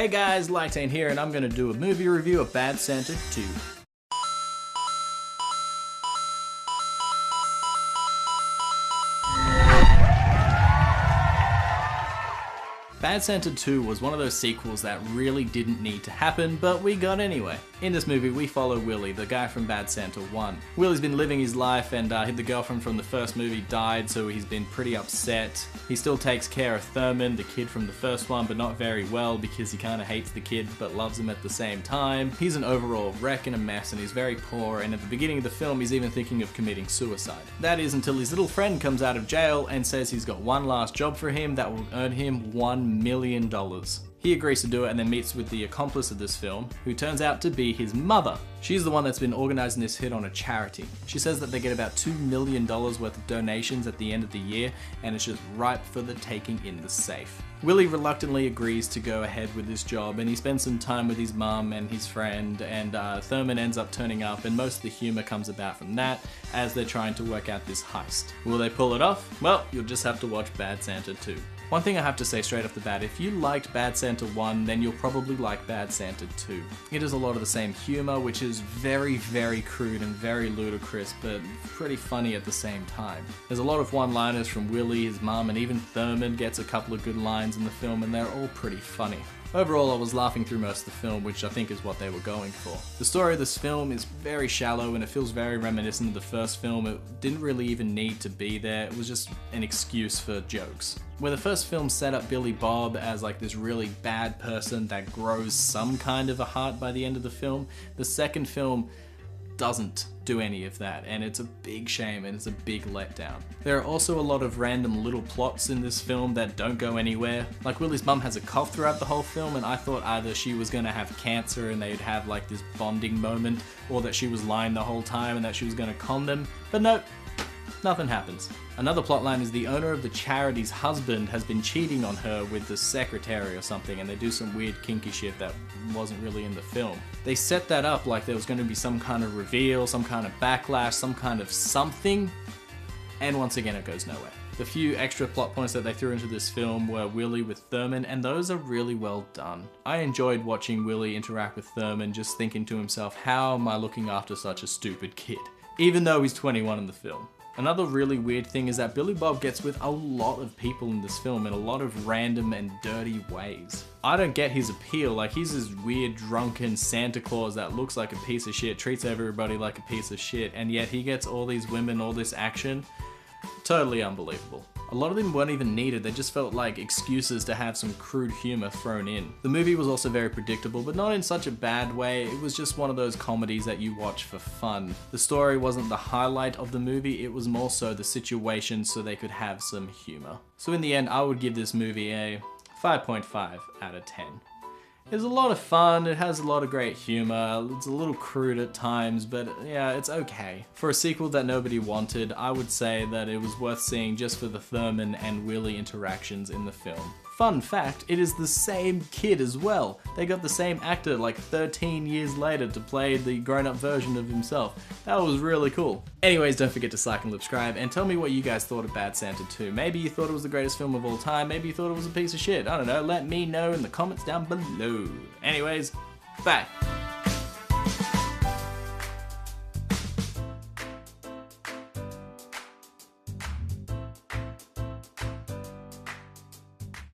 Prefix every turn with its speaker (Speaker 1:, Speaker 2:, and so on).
Speaker 1: Hey guys, Lytane here, and I'm going to do a movie review of Bad Santa 2. Bad Santa 2 was one of those sequels that really didn't need to happen, but we got anyway. In this movie, we follow Willie, the guy from Bad Santa 1. Willie's been living his life, and the girlfriend from the first movie died, so he's been pretty upset. He still takes care of Thurman, the kid from the first one, but not very well because he kinda hates the kid but loves him at the same time. He's an overall wreck and a mess, and he's very poor, and at the beginning of the film, he's even thinking of committing suicide. That is until his little friend comes out of jail and says he's got one last job for him that will earn him $1 million. He agrees to do it and then meets with the accomplice of this film, who turns out to be his mother. She's the one that's been organizing this hit on a charity. She says that they get about $2 million worth of donations at the end of the year, and it's just ripe for the taking in the safe. Willie reluctantly agrees to go ahead with this job, and he spends some time with his mum and his friend, and Thurman ends up turning up, and most of the humor comes about from that as they're trying to work out this heist. Will they pull it off? Well, you'll just have to watch Bad Santa 2. One thing I have to say straight off the bat, if you liked Bad Santa 1, then you'll probably like Bad Santa 2. It has a lot of the same humor, which is very, very crude and very ludicrous, but pretty funny at the same time. There's a lot of one-liners from Willie, his mum, and even Thurman gets a couple of good lines in the film, and they're all pretty funny. Overall, I was laughing through most of the film, which I think is what they were going for. The story of this film is very shallow and it feels very reminiscent of the first film. It didn't really even need to be there, it was just an excuse for jokes. Where the first film set up Billy Bob as like this really bad person that grows some kind of a heart by the end of the film, the second film doesn't do any of that, and it's a big shame and it's a big letdown. There are also a lot of random little plots in this film that don't go anywhere. Like Willie's mum has a cough throughout the whole film, and I thought either she was gonna have cancer and they'd have like this bonding moment, or that she was lying the whole time and that she was gonna con them, but nope. Nothing happens. Another plotline is the owner of the charity's husband has been cheating on her with the secretary or something, and they do some weird kinky shit that wasn't really in the film. They set that up like there was going to be some kind of reveal, some kind of backlash, some kind of something, and once again it goes nowhere. The few extra plot points that they threw into this film were Willie with Thurman, and those are really well done. I enjoyed watching Willie interact with Thurman, just thinking to himself, how am I looking after such a stupid kid? Even though he's 21 in the film. Another really weird thing is that Billy Bob gets with a lot of people in this film in a lot of random and dirty ways. I don't get his appeal, like he's this weird drunken Santa Claus that looks like a piece of shit, treats everybody like a piece of shit, and yet he gets all these women, all this action. Totally unbelievable. A lot of them weren't even needed, they just felt like excuses to have some crude humor thrown in. The movie was also very predictable, but not in such a bad way. It was just one of those comedies that you watch for fun. The story wasn't the highlight of the movie, it was more so the situation so they could have some humor. So in the end, I would give this movie a 5.5 out of 10. It's a lot of fun, it has a lot of great humor, it's a little crude at times, but yeah, it's okay. For a sequel that nobody wanted, I would say that it was worth seeing just for the Thurman and Willie interactions in the film. Fun fact, it is the same kid as well. They got the same actor like 13 years later to play the grown-up version of himself. That was really cool. Anyways, don't forget to like and subscribe, and tell me what you guys thought of Bad Santa 2. Maybe you thought it was the greatest film of all time, maybe you thought it was a piece of shit. I don't know, let me know in the comments down below. Anyways, bye.